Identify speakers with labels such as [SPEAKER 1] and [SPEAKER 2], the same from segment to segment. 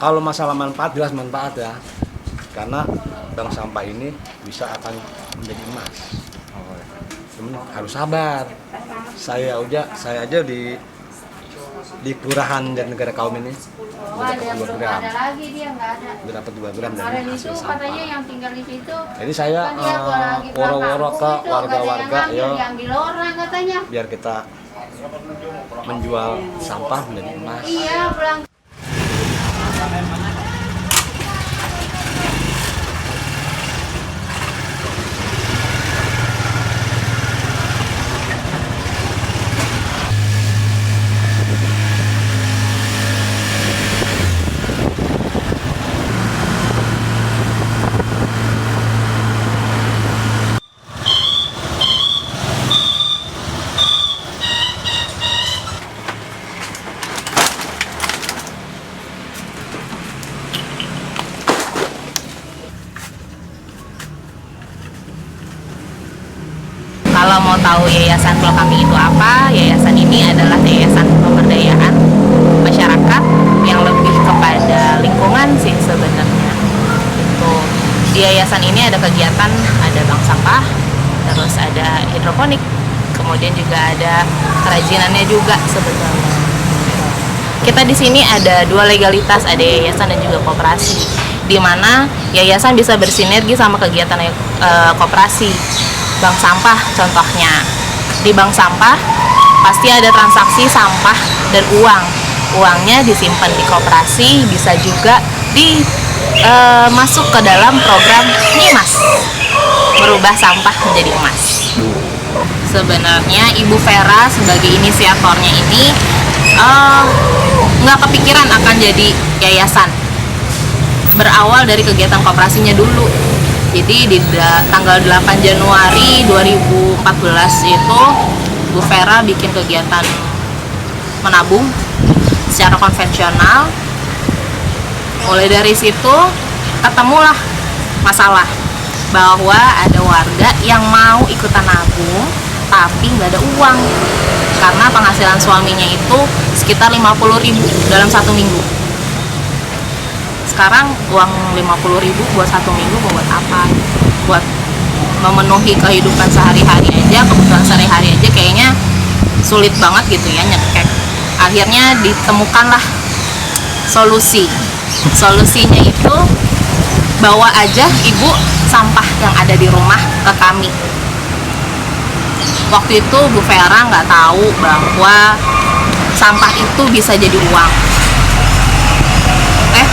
[SPEAKER 1] Kalau masalah manfaat, jelas manfaat ya. Karena bank sampah ini bisa akan menjadi emas. Cuman harus sabar. Saya aja di kelurahan Jatinegara Kaum ini udah dapat 2 gram.
[SPEAKER 2] Ada lagi dia nggak ada.
[SPEAKER 1] Udah dapat 2 gram dari
[SPEAKER 2] Kemarin
[SPEAKER 1] hasil
[SPEAKER 2] itu
[SPEAKER 1] sampah.
[SPEAKER 2] katanya yang tinggal di situ.
[SPEAKER 1] Jadi saya
[SPEAKER 2] Kan dia gua lagi pulang
[SPEAKER 1] woro-woro ke
[SPEAKER 2] kampung itu,
[SPEAKER 1] warga-warga,
[SPEAKER 2] nggak ada yang
[SPEAKER 1] ya
[SPEAKER 2] ngambil, diambil orang katanya.
[SPEAKER 1] biar kita menjual sampah menjadi emas.
[SPEAKER 2] Iya, pulang.
[SPEAKER 3] Kalau mau tahu Yayasan Pulau Kambing itu apa, yayasan ini adalah yayasan pemberdayaan masyarakat yang lebih kepada lingkungan sih sebenarnya. Itu di yayasan ini ada kegiatan, ada bank sampah, terus ada hidroponik, kemudian juga ada kerajinannya juga sebenarnya. Kita di sini ada 2 legalitas, ada yayasan dan juga koperasi, di mana yayasan bisa bersinergi sama kegiatan koperasi. Bank sampah contohnya, di bank sampah pasti ada transaksi sampah dan uangnya disimpan di koperasi, bisa juga masuk ke dalam program Nyimas, merubah sampah menjadi emas. Sebenarnya Ibu Vera sebagai inisiatornya ini nggak kepikiran akan jadi yayasan, berawal dari kegiatan koperasinya dulu. Jadi di tanggal 8 Januari 2014 itu Bu Vera bikin kegiatan menabung secara konvensional. Mulai dari situ ketemulah masalah bahwa ada warga yang mau ikutan nabung tapi nggak ada uang karena penghasilan suaminya itu sekitar 50.000 dalam 1 minggu. Sekarang uang 50.000 buat 1 minggu mau buat apa? Buat memenuhi kehidupan sehari-hari aja, kebutuhan sehari-hari aja kayaknya sulit banget gitu ya, nyekek. Akhirnya ditemukanlah solusinya itu bawa aja ibu sampah yang ada di rumah ke kami. Waktu itu Bu Vera nggak tahu bahwa sampah itu bisa jadi uang.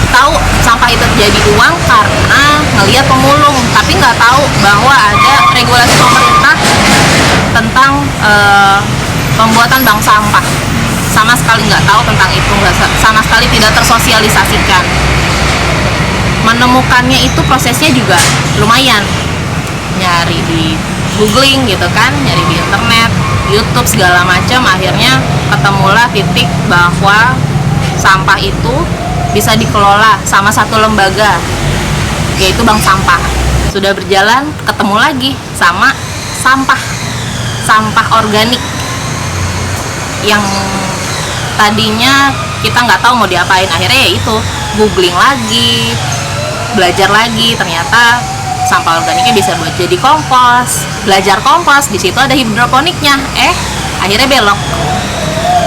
[SPEAKER 3] Tahu sampah itu jadi uang karena ngelihat pemulung, tapi nggak tahu bahwa ada regulasi pemerintah tentang pembuatan bank sampah. Sama sekali nggak tahu tentang itu, sama sekali tidak tersosialisasikan. Menemukannya itu prosesnya juga lumayan, nyari di googling gitu kan, nyari di internet, YouTube segala macam. Akhirnya ketemulah titik bahwa sampah itu bisa dikelola sama satu lembaga, yaitu bank sampah. Sudah berjalan, ketemu lagi sama sampah organik yang tadinya kita nggak tahu mau diapain. Akhirnya ya itu, googling lagi, belajar lagi, ternyata sampah organiknya bisa buat jadi kompos. Belajar kompos, di situ ada hidroponiknya. Akhirnya belok,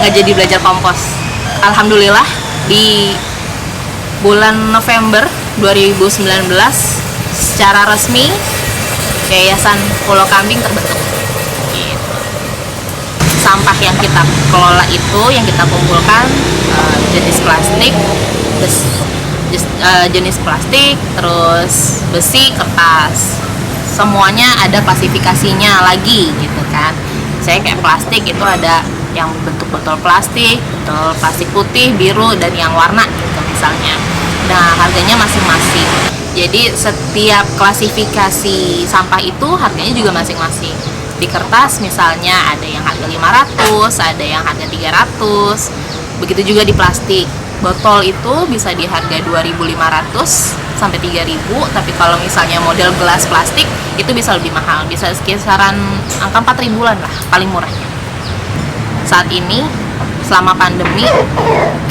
[SPEAKER 3] nggak jadi belajar kompos. Alhamdulillah di bulan November 2019 secara resmi Yayasan Pulau Kambing terbentuk. Gitu. Sampah yang kita kelola itu, yang kita kumpulkan jenis plastik, jenis plastik, terus besi, kertas, semuanya ada klasifikasinya lagi gitu kan. Saya kayak plastik itu ada yang bentuk botol plastik putih, biru, dan yang warna gitu misalnya. Nah, harganya masing-masing. Jadi setiap klasifikasi sampah itu harganya juga masing-masing. Di kertas misalnya ada yang harga 500, ada yang harga 300. Begitu juga di plastik. Botol itu bisa di harga 2.500 sampai 3.000, tapi kalau misalnya model gelas plastik itu bisa lebih mahal, bisa sekitaran angka 4.000-an lah paling murahnya. Saat ini selama pandemi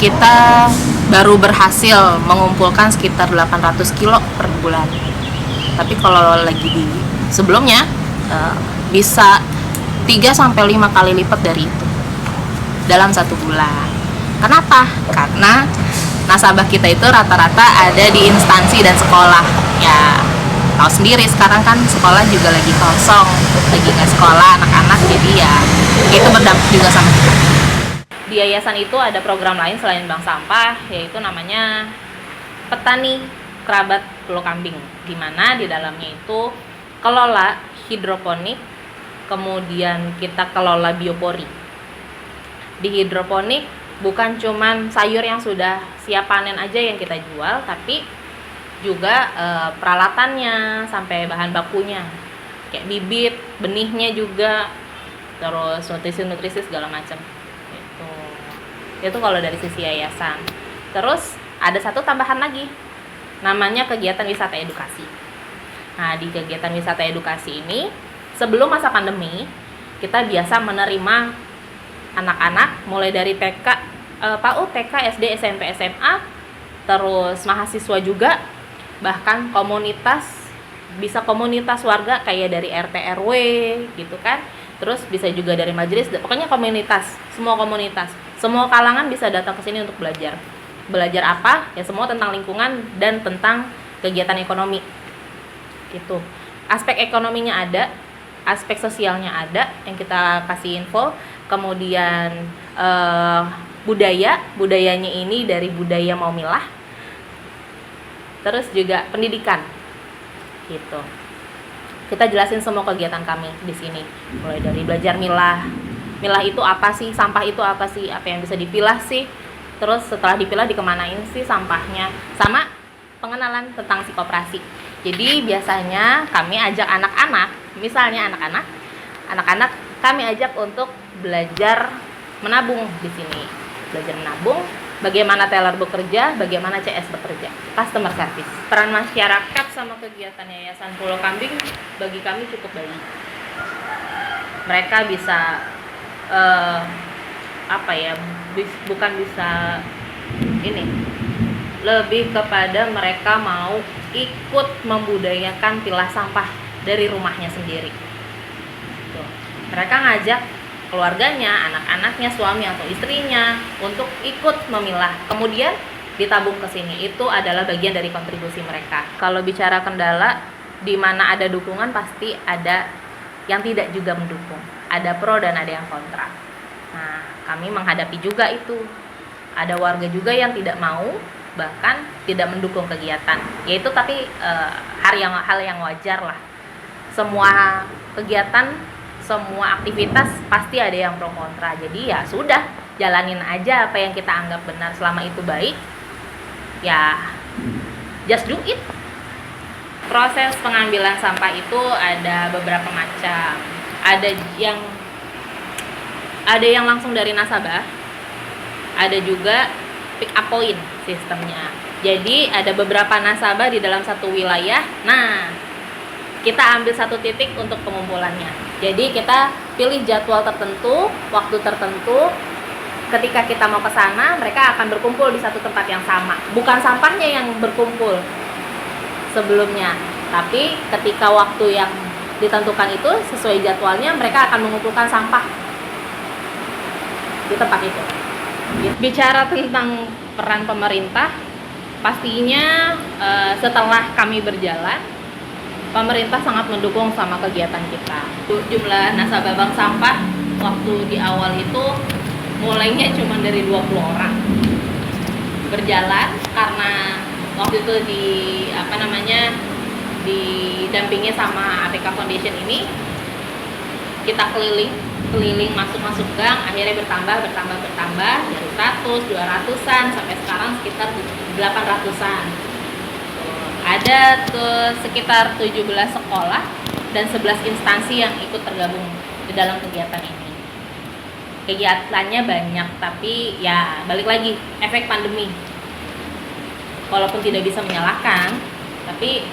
[SPEAKER 3] kita baru berhasil mengumpulkan sekitar 800 kilo per bulan. Tapi kalau lagi di sebelumnya bisa 3-5 kali lipat dari itu dalam 1 bulan. Kenapa? Karena nasabah kita itu rata-rata ada di instansi dan sekolah. Ya, tahu sendiri sekarang kan sekolah juga lagi kosong, lagi nggak sekolah anak-anak, jadi ya itu berdampak juga sama kita. Di yayasan itu ada program lain selain bank sampah, yaitu namanya Petani Kerabat Pulau Kambing, di mana di dalamnya itu kelola hidroponik, kemudian kita kelola biopori. Di hidroponik bukan cuman sayur yang sudah siap panen aja yang kita jual, tapi juga peralatannya sampai bahan bakunya, kayak bibit, benihnya juga, terus nutrisi segala macam. Itu kalau dari sisi yayasan. Terus ada satu tambahan lagi, namanya kegiatan wisata edukasi. Nah, di kegiatan wisata edukasi ini, sebelum masa pandemi, kita biasa menerima anak-anak mulai dari TK, PAUD, TK, SD, SMP, SMA, terus mahasiswa juga, bahkan komunitas, bisa komunitas warga kayak dari RT RW gitu kan. Terus bisa juga dari majelis, pokoknya komunitas, semua kalangan bisa datang ke sini untuk belajar. Belajar apa? Ya semua tentang lingkungan dan tentang kegiatan ekonomi. Gitu. Aspek ekonominya ada, aspek sosialnya ada yang kita kasih info. Kemudian budayanya ini dari budaya mau milah. Terus juga pendidikan. Gitu. Kita jelasin semua kegiatan kami di sini, mulai dari belajar milah itu apa sih, sampah itu apa sih, apa yang bisa dipilah sih, terus setelah dipilah dikemanain sih sampahnya, sama pengenalan tentang si koperasi. Jadi biasanya kami ajak anak-anak, misalnya anak-anak kami ajak untuk belajar menabung di sini, belajar menabung, bagaimana teller bekerja, bagaimana CS bekerja, customer service. Peran masyarakat sama kegiatan Yayasan Pulau Kambing bagi kami cukup baik. Mereka bisa bukan bisa ini, lebih kepada mereka mau ikut membudayakan pilah sampah dari rumahnya sendiri. Tuh. Mereka ngajak keluarganya, anak-anaknya, suami atau istrinya untuk ikut memilah, kemudian ditabung ke sini. Itu adalah bagian dari kontribusi mereka. Kalau bicara kendala, di mana ada dukungan pasti ada yang tidak juga mendukung. Ada pro dan ada yang kontra. Nah, kami menghadapi juga itu. Ada warga juga yang tidak mau, bahkan tidak mendukung kegiatan. Yaitu tapi hal yang wajar lah. Semua kegiatan, semua aktivitas pasti ada yang pro kontra. Jadi ya sudah, jalanin aja apa yang kita anggap benar. Selama itu baik, ya just do it. Proses pengambilan sampah itu ada beberapa macam. Ada yang langsung dari nasabah, ada juga pick up point sistemnya. Jadi ada beberapa nasabah di dalam satu wilayah. Nah, kita ambil satu titik untuk pengumpulannya. Jadi kita pilih jadwal tertentu, waktu tertentu. Ketika kita mau ke sana, mereka akan berkumpul di satu tempat yang sama. Bukan sampahnya yang berkumpul sebelumnya, tapi ketika waktu yang ditentukan itu sesuai jadwalnya, mereka akan mengumpulkan sampah di tempat itu. Bicara tentang peran pemerintah, pastinya setelah kami berjalan, pemerintah sangat mendukung sama kegiatan kita. Jumlah nasabah bank sampah waktu di awal itu mulainya cuma dari 20 orang. Berjalan karena waktu itu didampingi sama APK Foundation ini, kita keliling masuk gang, akhirnya bertambah dari 100, 200-an sampai sekarang sekitar 800-an. Ada sekitar 17 sekolah dan 11 instansi yang ikut tergabung di dalam kegiatan ini. Kegiatannya banyak, tapi ya balik lagi efek pandemi. Walaupun tidak bisa menyalahkan, tapi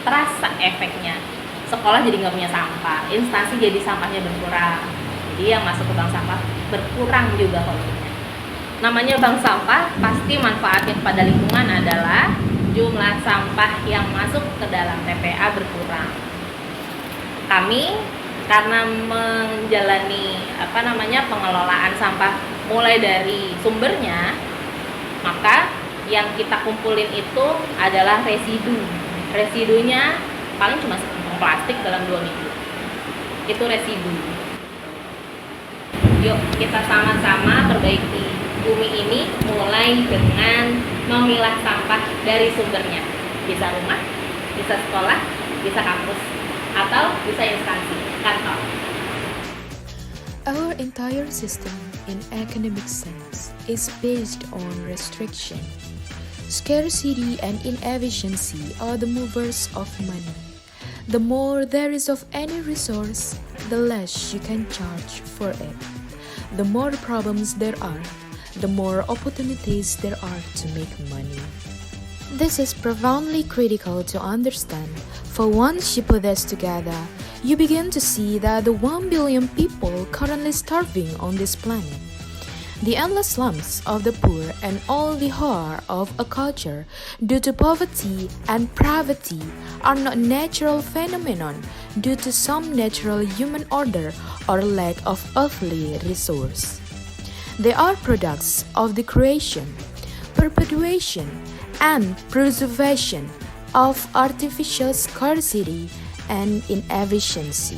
[SPEAKER 3] terasa efeknya. Sekolah jadi nggak punya sampah, instansi jadi sampahnya berkurang, jadi yang masuk ke bank sampah berkurang juga volume-nya. namanya bank sampah, pasti manfaatnya pada lingkungan adalah jumlah sampah yang masuk ke dalam TPA berkurang. Kami karena menjalani pengelolaan sampah mulai dari sumbernya, maka yang kita kumpulin itu adalah residu. Residunya paling cuma sekantong plastik dalam 2 minggu. Itu residu. Yuk kita sama-sama perbaiki bumi ini mulai dengan memilah sampah dari sumbernya. Bisa rumah, bisa sekolah, bisa kampus, atau bisa instansi, kantor.
[SPEAKER 4] Our entire system in economic sense is based on restriction. Scarcity and inefficiency are the movers of money. The more there is of any resource, the less you can charge for it. The more problems there are, the more opportunities there are to make money. This is profoundly critical to understand, for once you put this together, you begin to see that the 1 billion people currently starving on this planet, the endless slums of the poor and all the horror of a culture due to poverty and poverty are not natural phenomenon due to some natural human order or lack of earthly resource. They are products of the creation, perpetuation, and preservation of artificial scarcity and inefficiency.